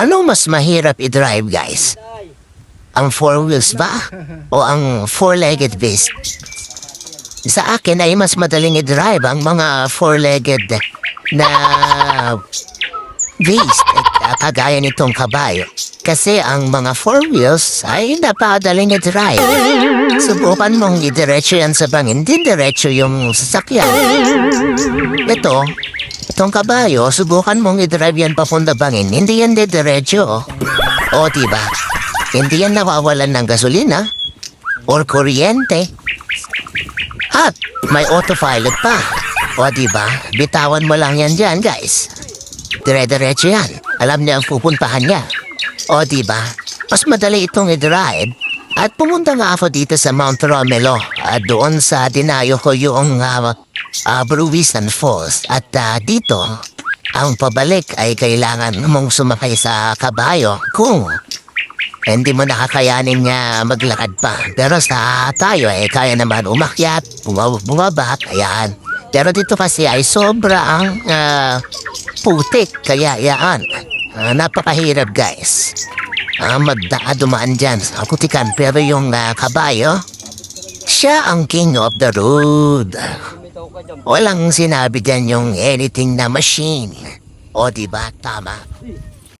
Ano mas mahirap i-drive, guys? Ang four wheels ba? O ang four-legged beast? Sa akin ay mas madaling i-drive ang mga four-legged na beast kagaya nitong kabayo. Kasi ang mga four wheels ay napakadaling i-drive. Subukan mong idiretso yan sa bangin, hindi diretso yung sasakyan. Itong kabayo, subukan mong i-drive yan papunta bangin, hindi yan diretso. O diba? Hindi yan nawawalan ng gasolina or kuryente. At may autopilot pa. O diba? Bitawan mo lang yan dyan, guys. Dire-diretso yan. Alam niya ang pupuntahan niya. O diba? Mas madali itong i-drive. At pumunta nga ako dito sa Mount Romelo. Doon sa dinayo ko yung Bruisan Falls. At dito, ang pabalik ay kailangan mong sumakay sa kabayo kung hindi mo nakakayanin niya maglakad pa. Pero sa tayo kaya naman umakyat, bumaba, ayan. Pero dito kasi ay sobrang putik, kaya yan. Napakahirap, guys. Dumaan dyan sa putikan. Pero yung kabayo, siya ang king of the road. Walang sinabi dyan yung anything na machine. O diba, tama?